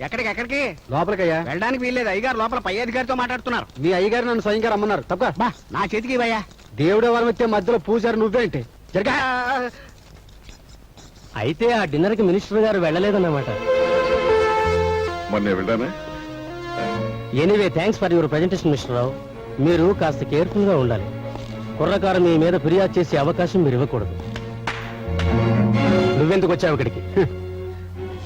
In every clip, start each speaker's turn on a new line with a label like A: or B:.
A: ఎక్కడికి ఎక్కడికి?
B: లోపలికయ్యా.
A: వెళ్ళడానికి వీల్లేదు, అయ్యగారు లోపల పై అధికారితో మాట్లాడుతున్నారు.
B: మీ అయ్యగారు నన్ను స్వయంగా రమ్మన్నారు. తప్ప
A: బా నా చేతికి ఇవ్వయ్యా.
B: దేవుడు వరం వచ్చే మధ్యలో పూజారు నువ్వేంటి? జరగా.
C: అయితే ఆ డిన్నర్ కి మినిస్టర్ గారు వెళ్ళలేదన్నమాట.
D: మొన్న వెళ్ళానా?
C: Anyway thanks for your presentation mister Rao. మీరు కాస్త కేర్ఫుల్ గా ఉండాలి. కుర్రకారు మీ మీద ఫిర్యాదు చేసే అవకాశం మీరు ఇవ్వకూడదు. నువ్వెందుకు వచ్చావు ఇక్కడికి?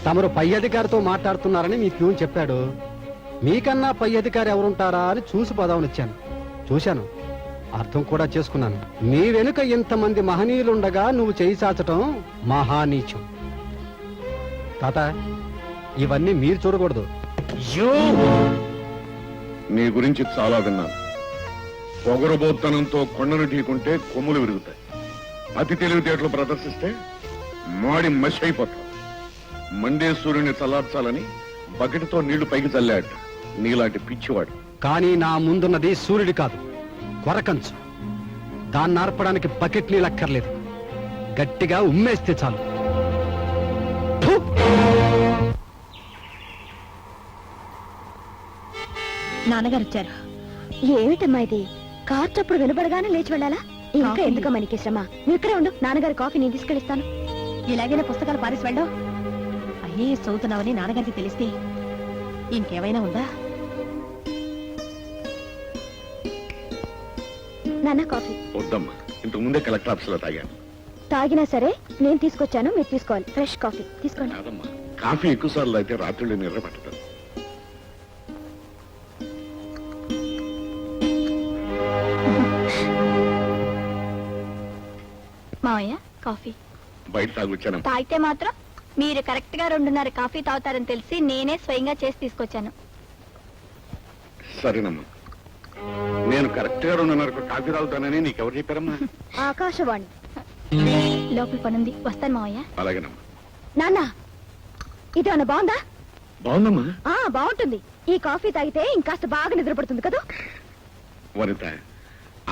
B: తమరు పై అధికారితో మాట్లాడుతున్నారని మీ ప్యూన్ చెప్పాడు. మీకన్నా పై అధికారి ఎవరుంటారా అని చూసి పదావును ఇచ్చాను. చూశాను, అర్థం కూడా చేసుకున్నాను. నీ వెనుక ఇంతమంది మహనీయులుండగా నువ్వు చేయి చాచటం మహానీచం. తాత, ఇవన్నీ మీరు చూడకూడదు.
D: నీ గురించి చాలా విన్నాను. పొగరబోత్తనంతో కొండను ఢీకుంటే కొమ్ములు విరుగుతాయి. అతి తెలివితేటలు ప్రదర్శిస్తే మాడి మసి అయిపోతావు. మండే సూర్యుని చల్లార్చాలని బకెట్తో నీళ్లు పైకి చల్లాట నీలాంటి పిచ్చివాడు.
B: కానీ నా ముందున్నది సూర్యుడి కాదు, కొరకంచు. దాన్ని నార్పడానికి బకెట్ నీళ్ళక్కర్లేదు, గట్టిగా ఉమ్మేస్తే చాలు. ఫు!
E: నాన్నగారు వచ్చారు. ఏమిటమ్మా ఇది? కార్ చప్పుడు వినపడగానే లేచి వెళ్ళాలా? ఇంకా ఎందుకో మనకి శ్రమ. నువ్వు ఇక్కడే ఉండు, నాన్నగారి కాఫీ నేను తీసుకెళ్ళిస్తాను. ఇలాగైనా పుస్తకాలు పారేసి వెళ్ళవు. అయ్యే చదువుతున్నావని నాన్నగారికి తెలిస్తే ఇంకేమైనా ఉందా? నాన్న కాఫీ.
D: వద్దమ్మా, ఇంతకు ముందే కలెక్టర్ ఆఫీస్ లో తాగాను.
E: తాగినా సరే నేను తీసుకొచ్చాను, మీరు తీసుకోవాలి. ఫ్రెష్ కాఫీ తీసుకోండి.
D: కాదమ్మా, కాఫీ ఎక్కువ సార్లు అయితే రాత్రులు నిద్ర పట్టదు.
E: మావయ్య కాఫీ.
D: బయట తాగొచ్చాను.
E: తాగితే మాత్రం మీరు కరెక్ట్ గా 2:30 కాఫీ తాగుతారని తెలిసి నేనే స్వయంగా చేసి తీసుకొచ్చాను.
D: సరేనమ్మా, నేను కరెక్ట్ గా 2:30 కాఫీ తాగుతానని నీకెవరు చెప్పారమ్మా?
E: ఆకాశవాణి. లోపల పనుంది, వస్తాను మావయ్య.
D: అలాగేనమ్మా.
E: నాన్న, ఇది అన్న బాగుందా?
D: బాగుందమ్మా.
E: బాగుంటుంది. ఈ కాఫీ తాగితే ఇంకాస్త బాగా నిద్రపడుతుంది కదా.
D: వనిత,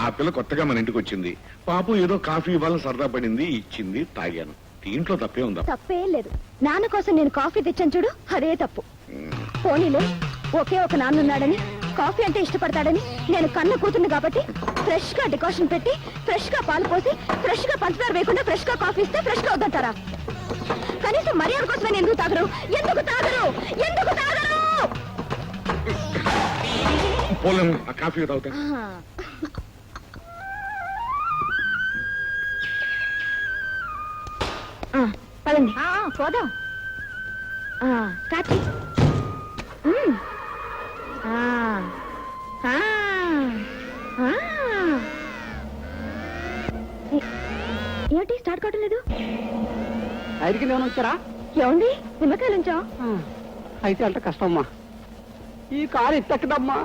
D: ఆ పిల్ల కొత్తగా మన ఇంటికి వచ్చింది. పాపం ఏదో కాఫీ ఇవ్వాలని సరదా పడింది, ఇచ్చింది, తాగాను. దీంట్లో తప్పే ఉందా?
E: తప్పేం లేదు. నాన్న కోసం నేను కాఫీ తెచ్చాను చూడు, అదే తప్పు. పోనీలే, ఒకే ఒక నాన్న ఉన్నాడని, కాఫీ అంటే ఇష్టపడతాడని నేను కన్న కూతుర్ని కాబట్టి ఫ్రెష్ గా డికాషన్ పెట్టి, ఫ్రెష్ గా పాలు పోసి, ఫ్రెష్ గా పంచదార వేయకుండా ఫ్రెష్ గా కాఫీ ఇస్తే ఫ్రెష్ గా వద్దంటారా? కనీసం మర్యాద కోసమే ఎందుకు తాగరు? ఎందుకు తాగరు? ఎందుకు తాగరు?
D: పోలేము, ఆ కాఫీ తాగుతా.
E: పదండి పోదాం. స్టార్ట్ చెయ్యి. ఏమిటి స్టార్ట్ కావటం లేదు?
B: ఐదుకి నేను వచ్చారా?
E: ఏమండి, నిమ్మకాయలు ఉంచాం.
B: అయితే అంత కష్టమ్మా, ఈ కారు ఎత్తక్కదమ్మా.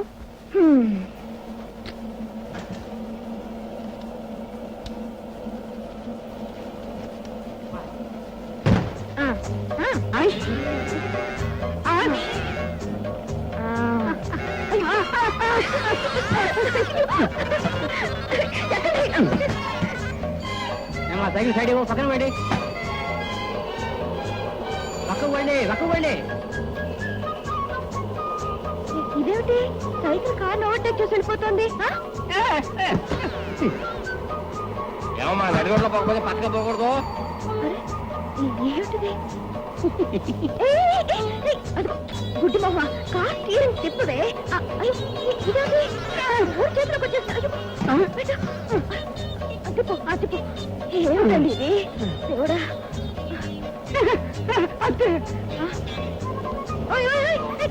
C: సైకిల్ సైడ్ ఏమో పక్కన పడి పక్కకు
E: ఇదేమిటి, సైకిల్ కార్ ఓవర్టేక్ చేసి వెళ్ళిపోతుంది?
C: ఏమమ్మా, నడిగొడ్లో పోకపోతే పక్కన పోకూడదు.
E: ఏమిటిది? గుడ్డి మొహ, కార్ స్టీరింగ్ తిప్పుదే. ఇదేంటి, ఊరి చేతిలోకి వచ్చేస్తా. అతిపో అతిపో. ఏమిటండి ఇది? దేవుడా,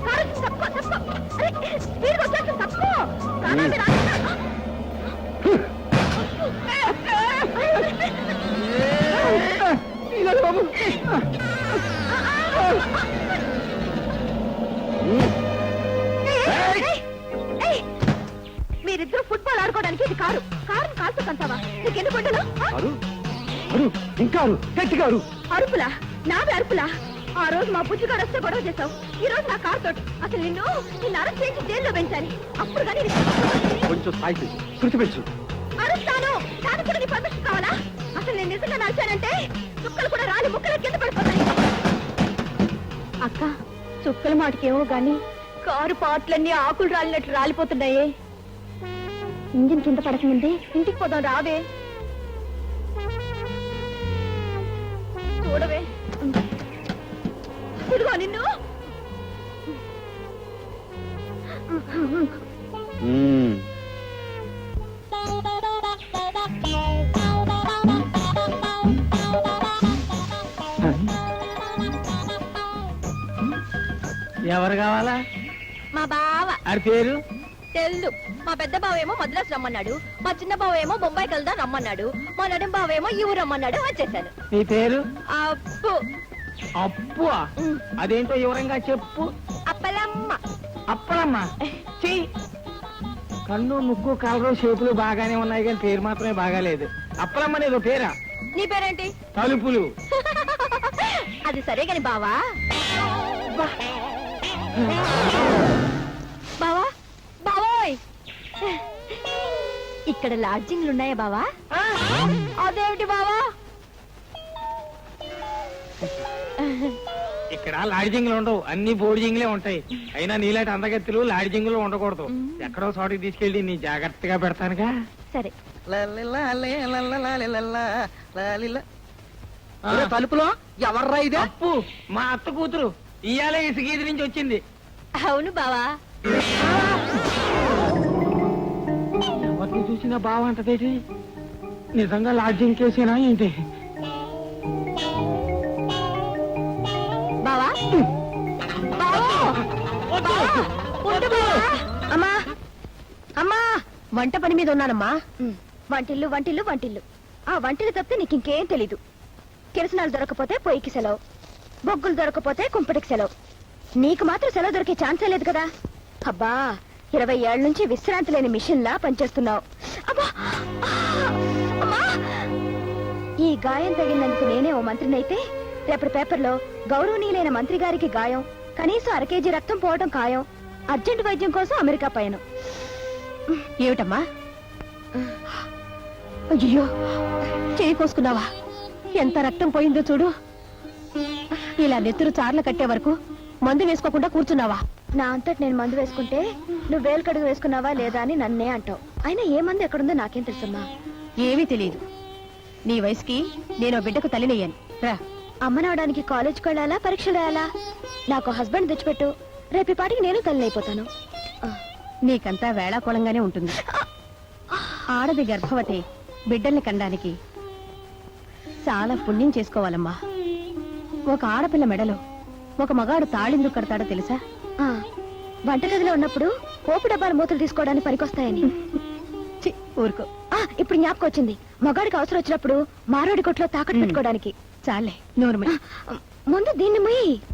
E: కారు తక్కువ తక్కువ. అరే స్పీడ్ వచ్చేసి తక్కువ.
B: బాబు,
E: మీరిద్దరు ఫుట్బాల్ ఆడుకోవడానికి ఇది కారు. కారుని కాల్తో కంటావా? నీకెందుకు కొట్టను?
B: ఇంకా గట్టిగా
E: అరుపులా? నావే అరుపులా? ఆ రోజు మా బుజ్జిగాడు వస్తే గొడవ చేశావు, ఈ రోజు నా కారు తోటి. అసలు నిన్ను అరెస్ట్ చేసి జైల్లో పెంచాలి. అప్పుడు కానీ
B: కొంచెం స్థాయి శృతి పెంచు.
E: అరుస్తాను. దానికి కూడా నీ పర్మిషన్ కావాలా? అసలు నేను నిజంగా నడిచానంటే చుక్కలు కూడా రాలి ముక్కలు కింద పడిపోతాయి. అక్క, చుక్కల మాటకేమో గాని కారు పాటలన్నీ ఆకులు రాలినట్లు రాలిపోతున్నాయే. ఇంజిన్ కింద పడకముందే ఇంటికి పోదాం రావే. చూడవే ఇదిగో నిన్ను.
C: ఎవరు కావాలా?
E: మా బావ
C: అది పేరు
E: తెల్లు. మా పెద్ద బావేమో మద్రాసు రమ్మన్నాడు, మా చిన్న బావేమో బొంబాయి కలుదా రమ్మన్నాడు, మా నడుం బావేమో ఈ ఊరు రమ్మన్నాడు. వచ్చేసాను.
C: నీ పేరు?
E: అప్పు.
C: అప్పు? అదేంటో వివరంగా చెప్పు.
E: అప్పలమ్మ.
C: అప్పలమ్మ? చెయ్యి. కన్ను ముక్కు కలరు షేపులు బాగానే ఉన్నాయి కానీ పేరు మాత్రమే బాగాలేదు. అప్పలమ్మ నీదో పేరా?
E: నీ పేరేంటి?
C: తలుపులు.
E: అది సరే కాని బావా. బావా బావోయ్, ఇక్కడ లాడ్జింగ్లు ఉన్నాయా బావా? అదేమిటి బావా?
C: ఇక్కడ లాడ్జింగ్లు ఉండవు, అన్ని బోర్డింగ్లే ఉంటాయి. అయినా నీలాంటి అందగత్తులు లాడ్జింగ్లు ఉండకూడదు. ఎక్కడో చోటికి తీసుకెళ్ళి నీ జాగ్రత్తగా పెడతానుగా.
E: సరే.
A: తలుపులో ఎవర్రా ఇదే?
C: అప్పు, మా అత్త కూతురు. ఇయాలే ఇసుగీది నుంచి వచ్చింది.
E: అవును బావా.
C: ఎవరిని చూసినా బాగుంటదేటి? నిజంగా లాడ్జింగ్ కేసేనా ఏంటి?
E: బావా అమ్మా అమ్మా, వంట పని మీద ఉన్నానమ్మా. వంటిల్లు వంటిల్లు వంటిల్లు. ఆ వంటిల్లు తప్పితే నీకు ఇంకేం తెలీదు. కిరసనాలు దొరకపోతే పొయ్యికి సెలవు, బొగ్గులు దొరకపోతే కుంపటికి సెలవు. నీకు మాత్రం సెలవు దొరికే ఛాన్సే లేదు కదా. అబ్బా, 20 ఏళ్ల నుంచి విశ్రాంతి లేని మిషన్లా పనిచేస్తున్నావు. అబ్బా, అమ్మా! ఈ గాయం తగినందుకు నేనే ఓ మంత్రినైతే రేపటి పేపర్లో గౌరవనీయులైన మంత్రి గారికి గాయం, కనీసం 1 కేజీ రక్తం పోవడం ఖాయం, అర్జెంట్ వైద్యం కోసం అమెరికా పయనం. ఏమిటమ్మా? అయ్యో, చేయి కోసుకున్నావా? ఎంత రక్తం పోయిందో చూడు. ఇలా నెత్తురు చార్లు కట్టే వరకు మందు వేసుకోకుండా కూర్చున్నావా? నా అంతటి నేను మందు వేసుకుంటే నువ్వు వేలు కడుగు వేసుకున్నావా లేదా అని నన్నే అంటావు. అయినా ఏ మందు ఎక్కడుందో నాకేం తెలుసమ్మా. ఏమీ తెలియదు. నీ వయసుకి నేను బిడ్డకు తల్లినయ్యాను. రా. అమ్మనవడానికి కాలేజ్కి వెళ్ళాలా, పరీక్షలు రాయాలా? నాకు హస్బెండ్ తెచ్చిపెట్టు, రేపు పాటికి నేను తల్లినైపోతాను. నీకంతా వేళాకోళంగానే ఉంటుంది. ఆడది గర్భవతి బిడ్డల్ని కనడానికి చాలా పుణ్యం చేసుకోవాలమ్మా. ఒక ఆడపిల్ల మెడలో ఒక మగాడు తాళిందుకు కడతాడో తెలుసా? వంటగదిలో ఉన్నప్పుడు పోపు డబ్బాల మూతలు తీసుకోవడానికి పనికొస్తాయని. ఊరుకో. ఇప్పుడు జ్ఞాపకం వచ్చింది, మగాడికి అవసరం వచ్చినప్పుడు మారోడి కొట్లో తాకట్టు పెట్టుకోవడానికి. చాలే, నోరు ముందు దీన్ని ముయ్యి.